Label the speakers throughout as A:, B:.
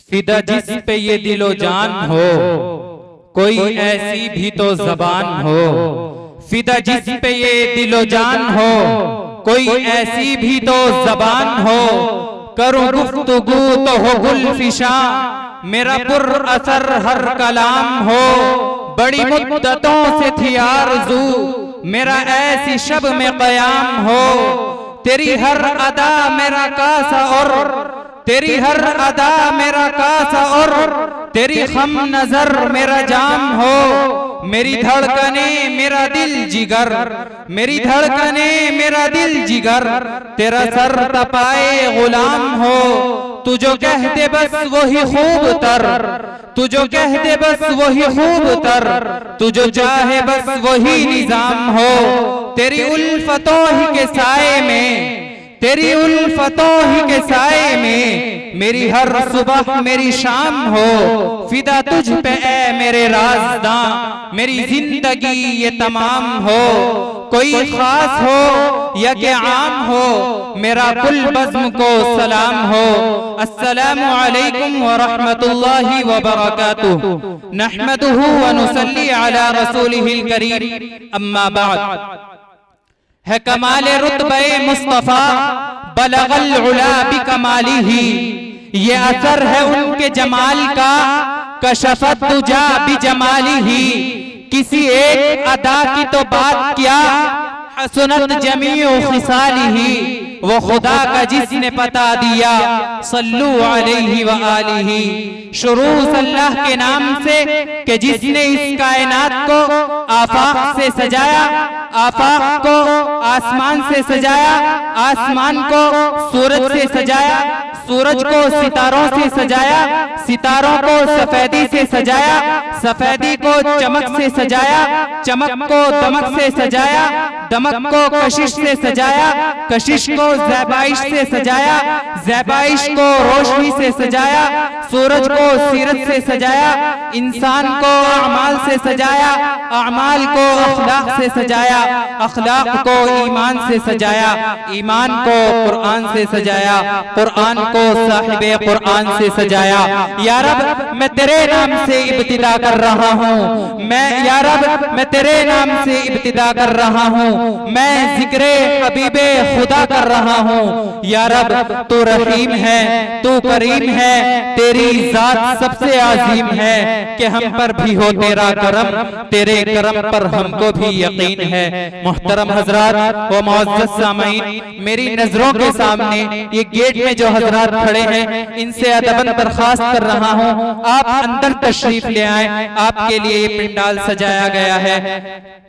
A: फिदा जिस पे ये दिलो जान हो, कोई ऐसी भी तो जबान हो। फिदा जिस पे ये दिलो जान हो, कोई ऐसी भी तो जबान हो। करूं गुफ्तगू तो हो गुलफिशा, मेरा पुर असर हर कलाम हो। बड़ी मुद्दतों से थी आरज़ू, मेरा ऐसी शब में क़याम हो। तेरी हर अदा मेरा कासा और, तेरी हर अदा मेरा कासा और, तेरी खम नजर मेरा जाम हो। मेरी धड़कने मेरा दिल जिगर, मेरी धड़कने मेरा दिल जिगर, तेरा सर तपाए गुलाम हो। तू जो कह दे बस वही खूब तर, तू जो कह दे बस वही खूब तर, तू जो चाहे बस वही निजाम हो। तेरी उल्फतों ही के साए में, तेरी उल्फतों ही के साए में, मेरी हर सुबह मेरी शाम हो। फिदा तुझ पे ए मेरे राज़दां, मेरी जिंदगी ये तमाम हो। कोई खास हो या कि आम हो, मेरा कुल बज़्म को सलाम हो। अस्सलामु अलैकुम व रहमतुल्लाहि व बरकातुहू। नहमदुहू व नुसल्ली अला रसूलिहिल करीम, अम्मा बाद। है कमाले रुतबे मुस्तफा, बलगल उला बिकमालिही। ये असर है उनके जमाल का, कशफत दुजा बिजमालिही। किसी एक अदा की तो बात क्या, हसनत जमीउ खिसालिही। वो खुदा का जिसने पता दिया, सल्लु अलैहि व आलिही। शुरू अल्लाह के नाम से कि जिसने इस कायनात को आफाक से सजाया, आफाक को आसमान से सजाया, आसमान को सूरज से सजाया, सूरज को सितारों से सजाया, सितारों को सफेदी से सजाया, सफेदी को चमक से सजाया, चमक को दमक से सजाया, दमक को कशिश से सजाया, कशिश को ज़ैबाइश से सजाया, ज़ैबाइश को रोशनी से सजाया, सूरज को सीरत से सजाया, इंसान को अमाल से सजाया, अमाल को अखलाक से सजाया, अखलाक को ईमान से सजाया, ईमान को कुरान से सजाया, कुरान को साहिबे कुरान से सजाया। या रब मैं तेरे नाम से इब्तिदा कर रहा हूँ, मैं या रब मैं तेरे नाम से इब्तिदा कर रहा हूँ, मैं जिक्रे हबीबे खुदा कर रहा हूँ। या रब तू रहीम है, तू करीम है, तेरी जात सबसे आजीम है कि हम पर भी हो तेरा करम, तेरे करम पर हमको भी यकीन है। मोहतरम हजरात व मुअज़्ज़ज़ सामीन, मेरी नजरों के सामने ये गेट में जो हजरात खड़े हैं, इनसे अदबन दरख्वास्त कर रहा हूँ, आप अंदर तशरीफ ले आए। आपके लिए ये पंडाल सजाया गया है।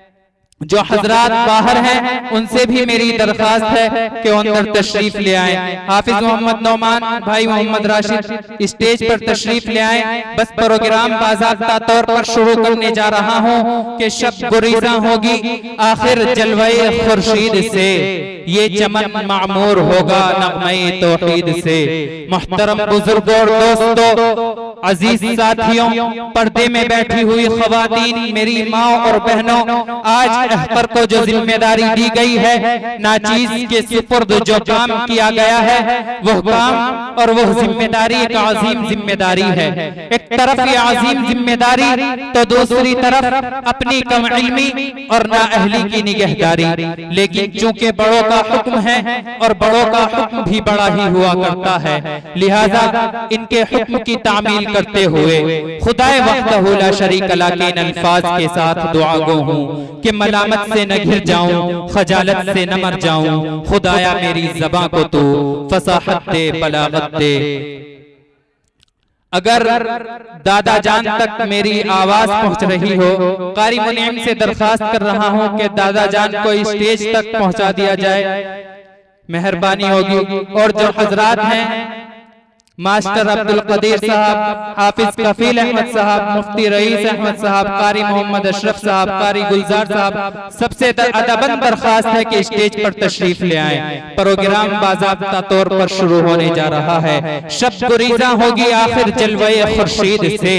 A: जो हजरात बाहर हैं उनसे भी मेरी दरख्वास्त है कि अंदर तशरीफ ले आए। हाफिज मोहम्मद नौमान भाई मोहम्मद राशिद स्टेज पर तशरीफ ले आए। बस प्रोग्राम बाज़ाब्ता तौर पर शुरू करने जा रहा हूँ कि शब गुरीज़ा होगी आखिर जलवाए खुर्शीद से, ये चमन मामूर होगा नग़मे तौहीद से। मोहतरम बुजुर्गों और दोस्तों, अजीज साथियों, पर्दे में बैठी हुई ख़वातीन, मेरी माँ और बहनों, आज पर को जो जिम्मेदारी दी गई है, नाचीज के सुपुर्द जो काम किया गया है, वह काम और वह जिम्मेदारी एक अजीम जिम्मेदारी है। एक तरफ ये अजीम जिम्मेदारी तो दूसरी तरफ अपनी कम इल्मी और नाअहली की निगहदारी। लेकिन चूंकि बड़ों का हुक्म है और बड़ों का हुक्म भी बड़ा ही हुआ करता है, लिहाजा इनके हुक्म की तामील करते हुए खुदाए वहदहू ला शरीक ला के इन अल्फाज के साथ दुआ गो हूँ कि मलामत से न घिर जाऊं, खजालत से न मर जाऊं। खुदाया मेरी ज़बां को तू फसाहत दे, बलागत दे। अगर दादा जान तक मेरी आवाज पहुंच रही हो, कारी मुनीम से दरख्वास्त कर रहा हूं कि दादा जान को स्टेज तक पहुंचा दिया जाए, मेहरबानी होगी। और जो हजरात हैं, मास्टर अब्दुल कदीर साहब, हाफिज कफील अहमद साहब, मुफ्ती रईस अहमद साहब, कारी मोहम्मद अशरफ साहब, कारी गुलजार साहब, सबसे अदबन दरख्वास्त है कि स्टेज पर तशरीफ ले आए। प्रोग्राम बाज़ाब्ता तौर पर शुरू होने जा रहा है। शब गुरीज़ा होगी आखिर जलवाए खुर्शीद से,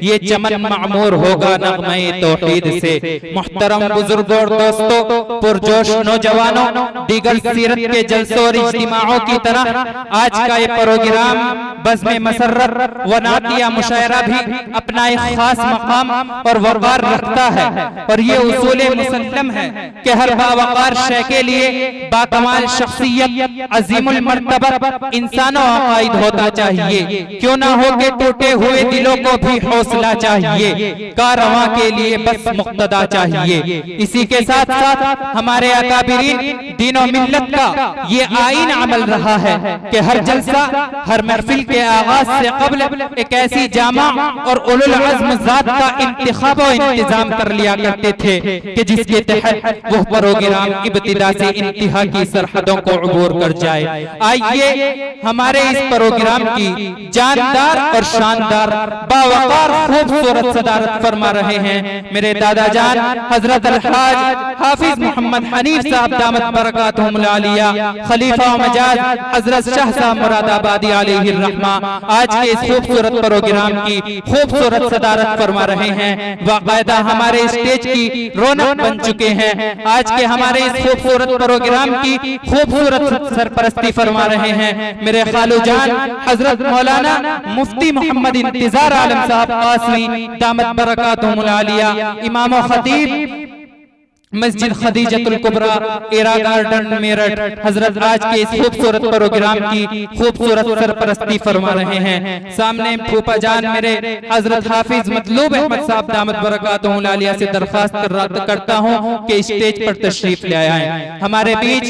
A: ये चमन मामूर होगा नग़मे तौहीद से। मोहतरम बुजुर्गों और दोस्तों, पुरजोश नौजवानों, दीगर सीरत के जलसों और इज्तिमाओं की तरह आज का ये प्रोग्राम बज़्म मसर्रत व नातिया मुशायरा भी अपना एक खास मकाम और वक़ार रखता है और ये उसूल मुसल्लम है कि हर बावक़ार शय के लिए बाकमाल शख्सियत अज़ीमुल मर्तबत इंसानो अक़ाइद होता चाहिए। क्यों ना हो के टूटे हुए दिलों को भी हौसला चाहिए, कारवां के लिए बस मुक्तदा चाहिए। इसी के साथ साथ हमारे अकाबिरीन दीन और मिल्लत का ये आईन अमल रहा है कि हर जलसा हर महफिल के आगाज से कब्ल एक ऐसी जामा और उलुल अज़्म ज़ात का इंतखाब और इंतजाम कर लिया करते थे कि जिसके तहत वो प्रोग्राम इब्तिदा से इंतहा की सरहदों को अबूर कर जाए। आइए हमारे इस प्रोग्राम की जानदार और शानदार बावकार खूबसूरत सदारत फरमा रहे हैं मेरे दादा जान हजरत अलहाज हाफिज मोहम्मद हनीफ साहब दामत बरकातुहुल आलिया खलीफा मजाज हजरत शाह साहब मुरादाबादी अलैहि रहमा आज के इस खूबसूरत प्रोग्राम की खूबसूरत सदारत फरमा रहे हैं। बाकायदा हमारे स्टेज की रौनक बन चुके हैं। आज के हमारे इस खूबसूरत प्रोग्राम की खूबसूरत सरपरस्ती फरमा रहे हैं मेरे खालू जान हजरत मौलाना मुफ्ती मोहम्मद इंतजार आलम साहब कासमी दामत बरकातुहुल आलिया इमाम व खतीब मस्जिद खदीजतुल कुबरा एरा गार्डन मेरठ हजरत आज के इस खूबसूरत प्रोग्राम की खूबसूरत सरपरस्ती फरमा रहे हैं। सामने फूफा जान मेरे हजरत हाफिज मतलूब अहमद साहब दामत बरकातुहुल आलिया से दरखास्त करता हूं कि स्टेज पर तशरीफ ले आए। हमारे बीच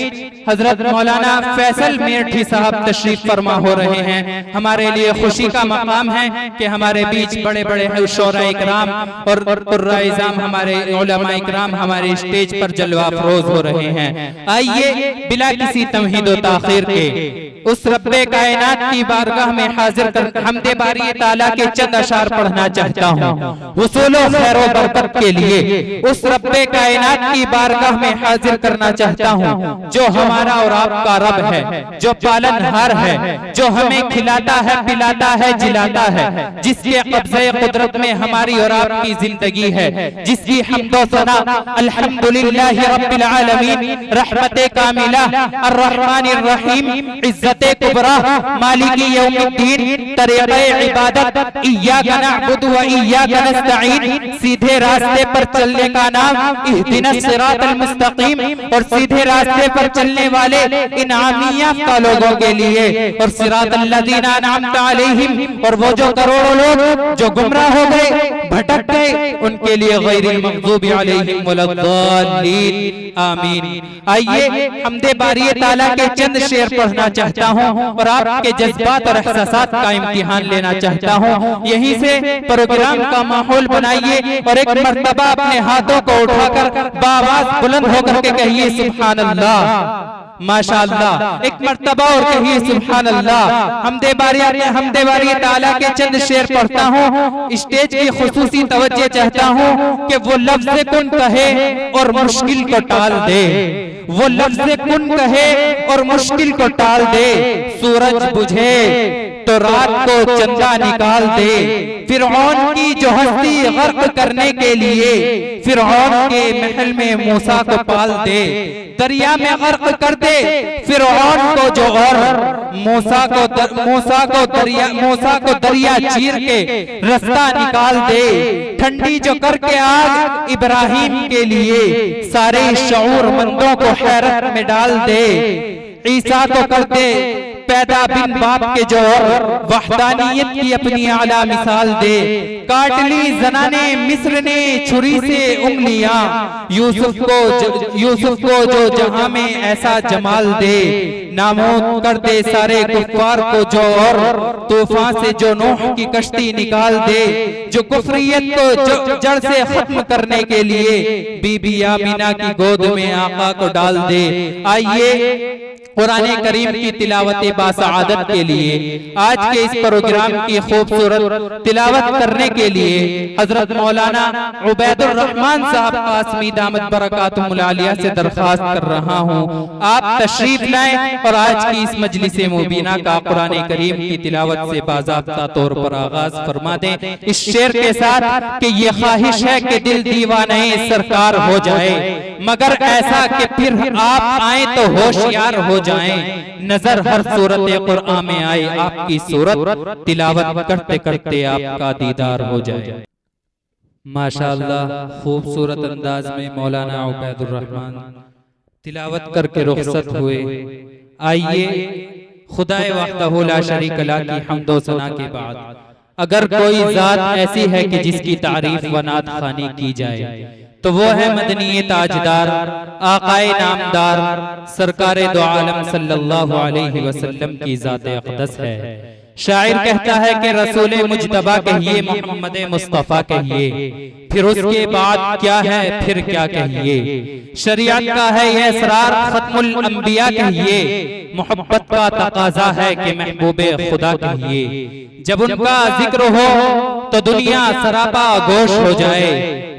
A: हजरत मौलाना फैसल मेरठी साहब तशरीफ फरमा हो रहे हैं। हमारे लिए खुशी का मकाम है कि हमारे बीच बड़े बड़े शोरा इकराम और कुर्रा-ए-इज़ाम हमारे उलमा इकराम हमारे स्टेज पर जलवा अफरोज हो रहे हैं। आइए बिला किसी तमहीद व ताखीर के उस रब्बे कायनात की बारगाह में हाजिर कर हमदे बारी ताला के चंद अशार पढ़ना चाहता हूँ हुसूल व खैर व बरकत के लिए। उस रब्बे कायनात की बारगाह में हाजिर करना चाहता हूँ जो हमारा और आपका रब है, जो पालनहार है, जो हमें खिलाता है पिलाता है जिलाता है, जिसके कब्ज़े कुदरत में हमारी और आपकी जिंदगी है, जिसकी हम्दो सना अल्हम्दुलिल्लाहि रब्बिल आलमीन रहमते कामिला अर्रहमानिर रहीम इज्जते कुबरा मालिकी यौमिद्दीन तरीक़े इबादत इय्याका नअबुदु व इय्याका नस्तईन सीधे रास्ते पर चलने का नाम इहदिनस सिरातल मुस्तकीम और सीधे रास्ते पर चलने वाले इनामी याफ्ता लोगों के लिए और सिरातल लज़ीना अनअमता अलैहिम और वो जो करोड़ों लोग जो गुमराह हो गए भटक गए उनके लिए गैरिल मग़ज़ूबि अलैहिम वलद्दालीन आमीन। आइए हमदे बारी ताला के चंद शेर पढ़ना चाहता हूँ और आपके जज्बात और एहसासात का इम्तिहान लेना चाहता हूँ। यहीं से प्रोग्राम का माहौल बनाइए और एक मर्तबा अपने हाथों को उठाकर बाआवाज़ बुलंद होकर के कहिए सुभान अल्लाह माशाअल्लाह। एक मर्तबा और कहिए सुभान अल्लाह। हमदे बारी ताला के चंद शेर पढ़ता हूँ। स्टेज की खुसूसी तवज्जो चाहता हूँ कि वो लफ्ज़ कुन कहे और मुश्किल को टाल दे, वो लफ्ज़ कुन कहे और मुश्किल को टाल दे। सूरज बुझे तो रात को चंदा निकाल दे, फिरौन की जो हस्ती गर्क करने के लिए फिरौन के महल में मूसा को पाल दे, दरिया में गर्क कर दे फिरौन को जो और मूसा को दरिया चीर के रास्ता निकाल दे, ठंडी जो करके आग इब्राहिम के लिए सारे शऊरमंदों को हैरत में डाल दे। ईसा तो कर दे पैदा बिन बाप के जो वहदानियत की अपनी आला मिसाल दे, काट ली ज़नाने मिस्र ने छुरी से उंगलियां, यूसुफ को जो जहां में ऐसा जमाल दे, नामोद कर दे सारे कुफ्फार को जो और तूफान से जो नूह की कश्ती निकाल दे, जो कुफरियत को जड़ से खत्म करने के लिए बीबी आमीना की गोद में आका को डाल दे। आइए कुरान करीम की तिलावत बासआदत के लिए आज के इस प्रोग्राम की खूबसूरत तिलावत करने के लिए हजरत मौलाना उबैदुर रहमान साहब कासमी दामत बरकातुहुल आलिया से दरखास्त कर रहा हूँ आप तशरीफ लाएं और आज की इस मजलिस मुबीना का कुरान करीम की तिलावत से बाज़ाब्ता तौर पर आगाज फरमा दें इस शेर के साथ कि ये ख्वाहिश है कि दिल दीवाने सरकार हो जाए, मगर ऐसा कि फिर आप आए तो होशियार हो जाएं, नजर हर सूरत कुरान में आए, आपकी सूरत तिलावत करते करते आपका दीदार हो जाए। माशाअल्लाह, खूबसूरत अंदाज में मौलाना उबैदुर रहमान तिलावत करके रुखसत हुए। आइए खुदाए वहदहू ला शरीक ला की हम्दो सना के बाद अगर कोई जात ऐसी है कि जिसकी तारीफ व नात खानी की जाए तो वो है मदनी ताजदार आकाए नामदार सरकारे दो आलम सल्लल्लाहु अलैहि वसल्लम की जात अक़दस है। शायर कहता है कि रसूले मुजतबा कहिए, मोहम्मद मुस्तफा कहिए, फिर उसके बाद क्या है फिर क्या कहिए। शरीयत का है यह असरार खत्मुल अंबिया कहिए, मोहब्बत का तकाजा है कि महबूबे खुदा कहिए। जब उनका जिक्र हो तो दुनिया सरापा गोश हो जाए,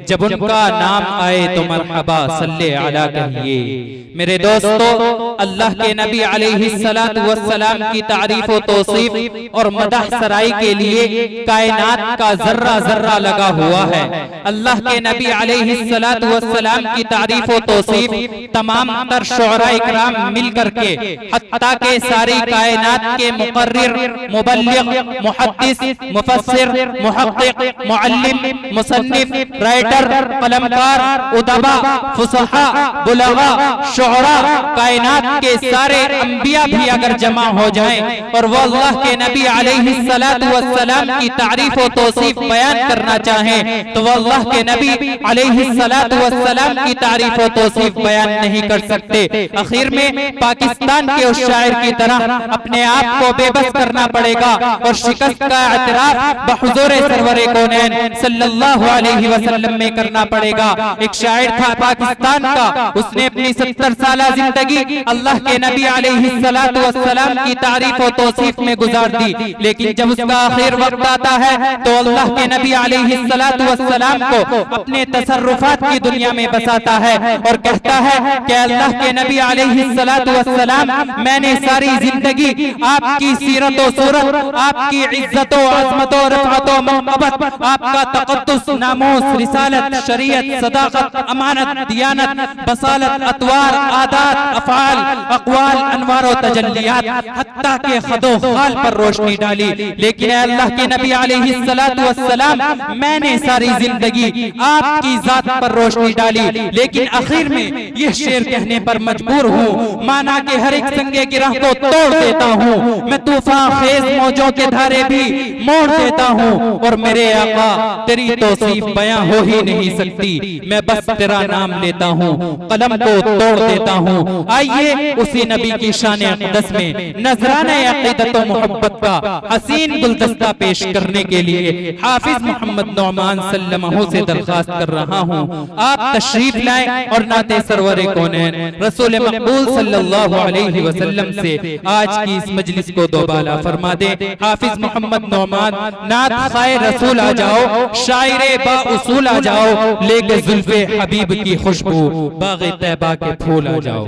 A: जब उनका नाम आए तो मरहबा सल्ले अला कहिए। मेरे दोस्तों, अल्लाह के नबी अलैहिस्सलातु वस्सलाम की तारीफ व तौसीफ और मदह सराई के लिए कायनात का जर्रा जर्रा लगा हुआ है। अल्लाह के नबी अलैहिस्सलातु वस्सलाम की तारीफ व तौसीफ तमाम तर शुअरा इकराम मिल करके हत्ता के सारी कायनात के मुकर्रिर, मुबल्लिग, मुहद्दिस, मुफस्सिर, मुहक्किक, मुअल्लिम, मुसन्निफ, राइटर, कलमकार, उदबा, फुसहा, बुलगा, शुअरा, कायनात के सारे अंबिया भी अगर जमा हो जाएं और वो अल्लाह के नबी अलैहिस्सलातु वस्सलाम की तारीफ और तौसीफ बयान करना चाहें तो वो अल्लाह के नबी अलैहिस्सलातु वस्सलाम की तारीफ और तौसीफ बयान नहीं कर सकते। आखिर में पाकिस्तान के उस शायर की तरह अपने आप को बेबस करना पड़ेगा और शिकस्त का एतराफ बहुज़ूर सरवरे कौनैन सल्लल्लाहु अलैहि वसल्लम में करना पड़ेगा। एक शायर था पाकिस्तान का, उसने अपनी 70 साल जिंदगी अल्लाह के नबी अलैहिस्सलातु वस्सलाम की तारीफ और तौसीफ में गुजार दी, लेकिन जब उसका आखिर वक्त आता है तो अल्लाह के नबी अलैहिस्सलातु वस्सलाम को अपने तसर्रुफात की दुनिया में बसाता है और कहता है कि अल्लाह के नबी अलैहिस्सलातु वस्सलाम, मैंने सारी जिंदगी आपकी सीरत और सूरत, आपकी इज्जत और अज़मत और रफ़अत और मनक़बत, आपका तक़द्दुस, नामूस, रिसालत, शरीयत, सदाकत, अमानत, दियानत, बसालत, अतवार, आदात, अफ़आल, अक़वाल, अनवार और तजल्लियात, हत्ता के खदो खाल पर रोशनी डाली। लेकिन अल्लाह के नबी अलैहिस्सलातु वस्सलाम, मैंने सारी जिंदगी आपकी जात पर रोशनी डाली, लेकिन आखिर में यह शेर कहने पर मजबूर हूँ, माना कि हर एक संगे गिरह को तोड़ देता हूँ, मैं तूफान खेज मौजों के धारे भी मोड़ देता हूँ और मेरे आका तेरी तौसीफ बयां हो ही नहीं सकती, मैं बस तेरा नाम लेता हूँ, कलम को तोड़ देता हूँ। आइए उसी नबी की शान अक़दस में नजराने अक़ीदत व मोहब्बत का हसीन गुलदस्ता पेश करने के लिए हाफिज मोहम्मद नौमान सल्लल्लाहु से दरख्वास्त कर रहा हूँ, आप तशरीफ लाएं और नाते सरवरे कौनैन रसूल मक़बूल सल्लल्लाहु अलैहि वसल्लम से आज की इस मजलिस को दोबाला फरमा दे। हाफिज मोहम्मद नौमान, नात खाए रसूल आ जाओ, शायरे बा उसूल आ जाओ, लेके जुल्फे हबीब की खुशबू बाग़े तैबा के फूल आ जाओ।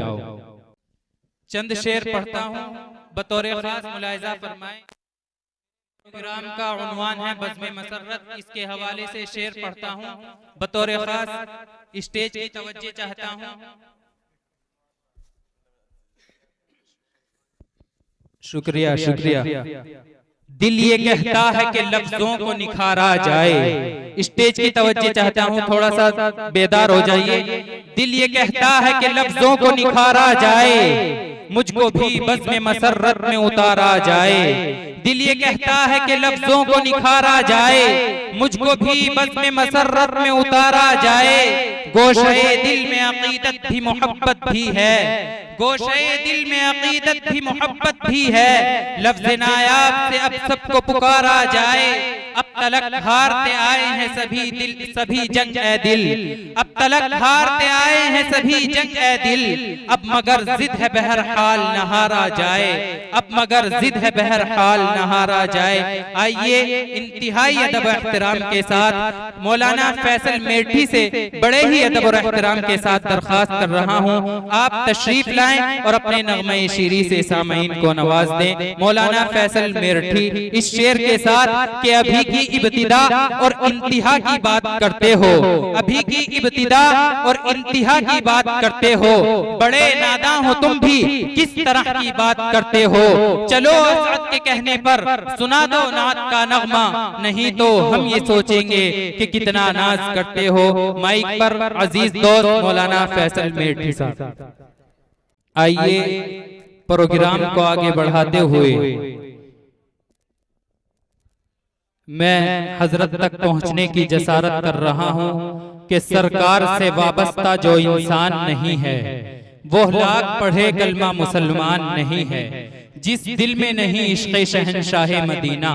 A: चंद शेर पढ़ता हूँ, बतौर खास मुलाहिज़ा फरमाएं। प्रोग्राम का उन्वान है बज़्म मसर्रत, इसके हवाले से शेर पढ़ता हूँ, बतौर खास स्टेज की तवज्जो चाहता हूँ। शुक्रिया शुक्रिया। दिल ये कहता है कि लफ्जों को निखारा जाए, स्टेज की तवज्जो चाहता हूँ, थोड़ा सा बेदार हो जाइए। दिल ये कहता है कि लफ्जों को निखारा जाए, मुझको भी बज़्म मसर्रत में उतारा जाए। दिल ये कहता है कि लफ्जों को निखारा जाए, मुझको भी बज़्म मसर्रत में उतारा जाए। गोशे दिल में अक़ीदत भी मोहब्बत भी है, गोशे दिल में अक़ीदत भी मोहब्बत भी है। लफ्ज़ नायाब से अब सबको पुकारा जाए, अब तलक हारते आए हैं सभी दिल, सभी जंग ए दिल, अब तलक हारते आए हैं सभी जंग ए दिल। अब मगर जिद है बहरहाल न हारा जाए, अब मगर जिद है बहरहाल न हारा जाए। आइए इंतहाई अदब और एहतराम के साथ मौलाना फैसल मेठी से बड़े ही अदब और एहतराम के साथ दरख्वास्त कर रहा हूँ, आप तशरीफ लाएं लाएं और अपने नगमे शीरी से सामईन को नवाज दें। मौलाना फैसल मेरठी इस शेर के साथ कि अभी की इब्तिदा और इंतहा की बात करते हो, अभी की इब्तिदा और इंतहा की बात करते हो, बड़े नादां हो तुम भी किस तरह की बात करते हो। चलो असद के कहने पर सुना दो नात का नगमा, नहीं तो हम ये सोचेंगे कि कितना नाज करते हो। माइक पर अजीज दोस्त मौलाना फैसल मेरठी साहब। आइए प्रोग्राम को आगे बढ़ाते हुए मैं हजरत तक पहुंचने की जसारत कर रहा हूं कि सरकार से वाबस्ता जो इंसान नहीं है वो लाख पढ़े कलमा मुसलमान नहीं है। जिस दिल में नहीं इश्क़े शहंशाह मदीना,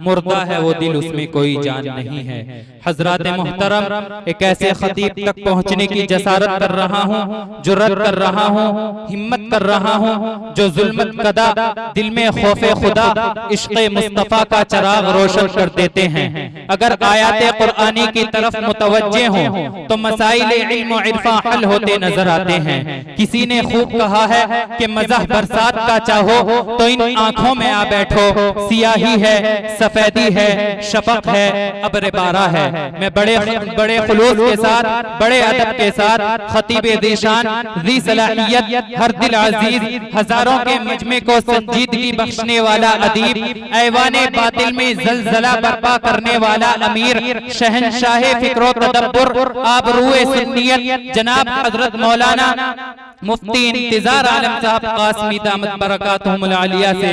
A: मुर्दा है वो दिल, उसमें कोई जान नहीं है। हजरात मोहतरम, एक ऐसे खतीब तक पहुंचने की जसारत कर रहा हूँ, जुर्रत कर रहा हूँ, हिम्मत कर रहा हूँ, जो जुल्मत कदा दिल में खौफे खुदा इश्क़े मुस्तफ़ा का चराग रोशन कर देते हैं। अगर आयाते कुरानी की तरफ मुतवज्जे हों तो मसाइल इल्म और इरफा हल होते नजर आते हैं। किसी ने खूब कहा है कि मज़ह बरसात का चाहो तो इन आंखों में आ बैठो, सियाही है, सफेदी है, शफक है, अब्र बारा है। मैं बड़े खुलूस के साथ, बड़े अदब के साथ खतीब ज़ीशान ज़ी सलाहियत हर दिल अजीज हजारों के मजमे को संजीदगी बख्शने वाला अदीब, ऐवाने बातिल में जलजला बर्पा करने वाला अमीर, शहंशाह फिक्रो तदब्बुर, आबरूए सुन्नियत जनाब हजरत मौलाना मुफ्ती इंतजार आलम साहब कासमी दामत बरकातुहुमुल आलिया से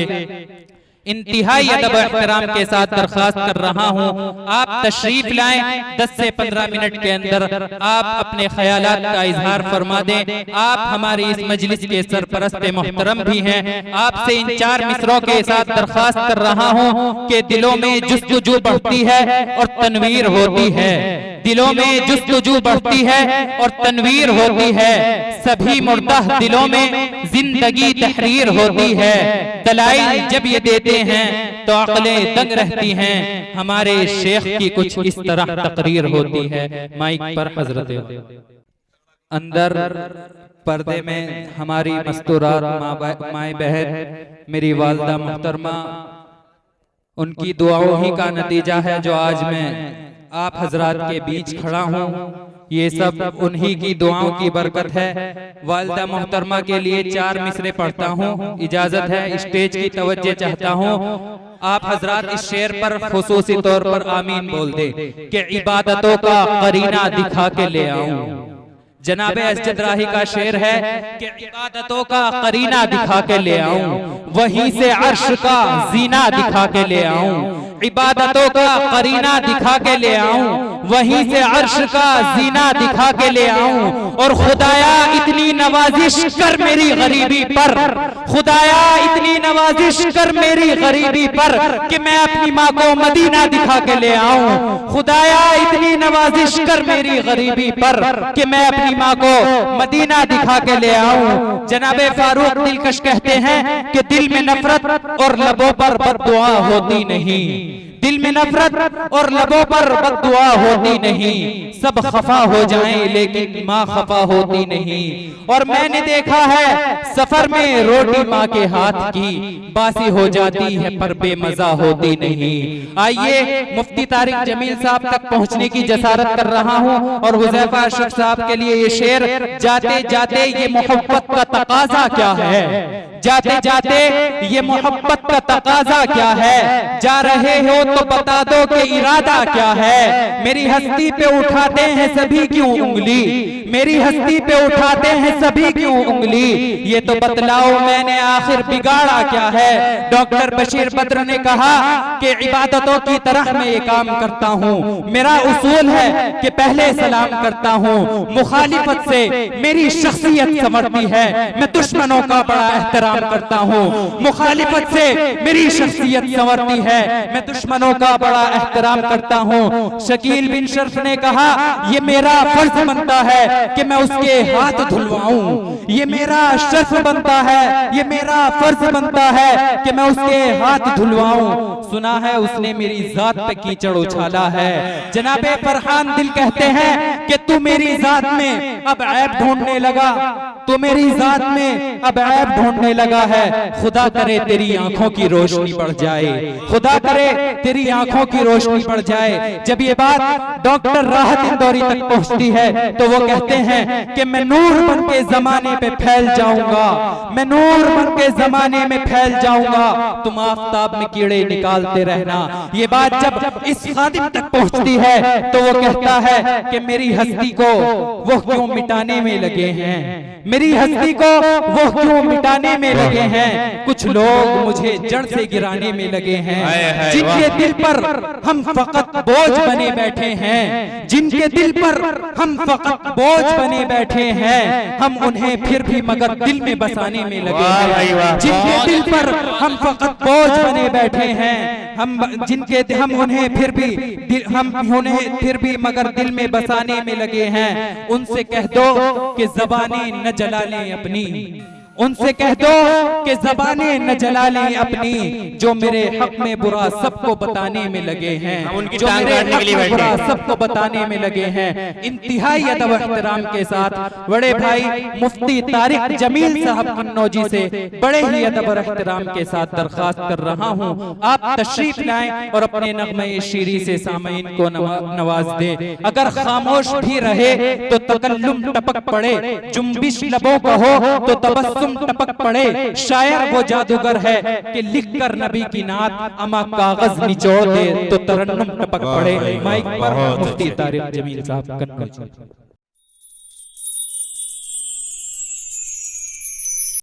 A: इंतहाई अदब एहतराम के साथ दरख्वास्त कर रहा हूँ, आप तशरीफ लाएं। 10 से 15 मिनट के अंदर आप अपने ख्यालात का इजहार फरमा दें। आप हमारी इस मजलिस के सरपरस्त मोहतरम भी हैं। आपसे इन 4 मिसरों के साथ दरख्वास्त कर रहा हूँ कि दिलों में जुस्तजू बढ़ती है और तनवीर होती है, दिलों में जुस्तजू बढ़ती है और तनवीर होती है। सभी मुर्दा दिलों में जिंदगी तहरीर होती है। दलाइल जब ये देते हैं तो अक्लें दंग रहती हैं। हमारे शेख की कुछ इस तरह तकरीर होती है। माइक पर हजरत अंदर पर्दे में हमारी मस्तूरात माए बहन, मेरी वालदा मुहतरमा, उनकी दुआओं ही का नतीजा है जो आज मैं आप हजरात के बीच खड़ा हूँ। ये सब उन्हीं की दुआओं की बरकत है। वालिदा मोहतरमा के लिए 4 मिसरे पढ़ता हूँ, इजाजत है, स्टेज की तवज्जो चाहता हूँ। आप हजरात इस शेर पर खुसूसी तौर पर आमीन बोल दे कि इबादतों का करीना दिखा के ले आऊं। जनाबे असजद राही का शेर है कि इबादतों का करीना दिखा के ले आऊं, वहीं से अर्श का जीना दिखा के ले आऊं। इबादतों का करीना दिखा के ले आऊं, वहीं से अर्श का जीना दिखा के ले आऊं। और खुदाया इतनी नवाजिश कर मेरी गरीबी पर, खुदाया इतनी नवाजिश कर मेरी गरीबी पर कि मैं अपनी माँ को मदीना दिखा के ले आऊं। खुदाया इतनी नवाजिश कर मेरी गरीबी पर कि मैं अपनी माँ को मदीना दिखा के ले आऊं। जनाबे फारूक दिलकश कहते हैं कि दिल में नफरत और लबों पर बद्दुआ होती नहीं, दिल में नफरत और लबों पर बद्दुआ होती नहीं। सब खफा हो जाएं लेकिन माँ खफा होती नहीं। और मैंने देखा है सफर में रोटी माँ के हाथ की बासी हो जाती है पर बेमजा होती नहीं। आइए मुफ्ती तारिक जमील साहब तक पहुँचने की जसारत कर रहा हूँ और हुज़ैफा अशरफ साहब के लिए ये शेर, जाते जाते ये मोहब्बत का तकाजा क्या है, जाते जाते ये मोहब्बत का तकाजा क्या है, जा रहे हो तो बता दो कि इरादा क्या है। मेरी हस्ती पे उठाते हैं सभी क्यों उंगली, मेरी हस्ती पे उठाते हैं सभी क्यों उंगली, ये तो बतलाओ मैंने आखिर बिगाड़ा क्या है। डॉक्टर बशीर बद्र ने कहा कि इबादतों की तरह मैं ये काम करता हूँ, मेरा उसूल है कि पहले सलाम करता हूँ, मुखालिफत से मेरी शख्सियत संवरती है, मैं दुश्मनों का बड़ा एहतराम करता हूँ, मुखालिफत से मेरी शख्सियत संवरती है, मैं दुश्मनों का बड़ा एहतराम करता हूँ। शकील बिन शर्फ ने कहा ये मेरा फर्ज बनता है कि मैं उसके हाथ धुलवाऊं, ये मेरा शर्फ बनता है, ये मेरा फर्ज बनता है कि मैं उसके हाथ धुलवाऊं। सुना है उसने मेरी जात पे कीचड़ उछाला है। जनाबे फरहान दिल कहते हैं कि तू मेरी जात में अब ऐब ढूंढने लगा, तू मेरी जात में अब ऐब ढूंढने लगा है। खुदा करे तेरी आंखों की रोशनी बढ़ जाए, खुदा करे तेरी आंखों की रोशनी बढ़ जाए। जब ये बात डॉक्टर राहत इंदौरी तक पहुंचती है तो वो कहते हैं कि मैं नूर बन के जमाने पे फैल जाऊंगा, मैं नूर बन के जमाने में फैल जाऊंगा, तुम आफताब में कीड़े निकालते रहना। ये बात जब इस खादिम तक पहुंचती है तो वो कहता है कि मेरी हस्ती को वो क्यों मिटाने में लगे हैं, मेरी हस्ती को वो क्यों मिटाने में लगे हैं। कुछ लोग मुझे जड़ से गिराने में लगे हैं, जिनके दिल पर हम फकत बोझ बने बैठे हैं, जिनके दिल पर हम फकत बोझ बने बैठे हैं, हम उन्हें फिर भी मगर दिल में बसाने में लगे हैं। जिनके दिल पर हम फकत बोझ बने बैठे हैं, हम उन्हें फिर भी मगर दिल में बसाने में लगे हैं। उनसे कह दो कि ज़बानें न जला लें अपनी, उनसे कह दो कि ज़बानें न जला लें अपनी, जो मेरे हक में बुरा सबको बताने में लगे हैं, जो मेरे हक में बुरा सबको बताने में लगे हैं। इंतहाई अदब एहतराम के साथ बड़े भाई मुफ्ती तारिक जमील साहब कन्नौजी से बड़े ही अदब और एहतराम के साथ दरख्वास्त कर रहा हूँ, आप तशरीफ लाएं और अपने नग़्मे शीरी से सामईन को नवाज दें। अगर खामोश भी रहे तो तकल्लुम टपक पड़े, जुम्बिश लबों का हो तो तबस्सुम टपक पड़े। शायर वो जादूगर है कि लिखकर नबी की नात अमा कागज निचोड़ दे तो तरन्नुम टपक पड़े। माइक पर मुफ्ती तारिक जमील साहब कन्नौजी।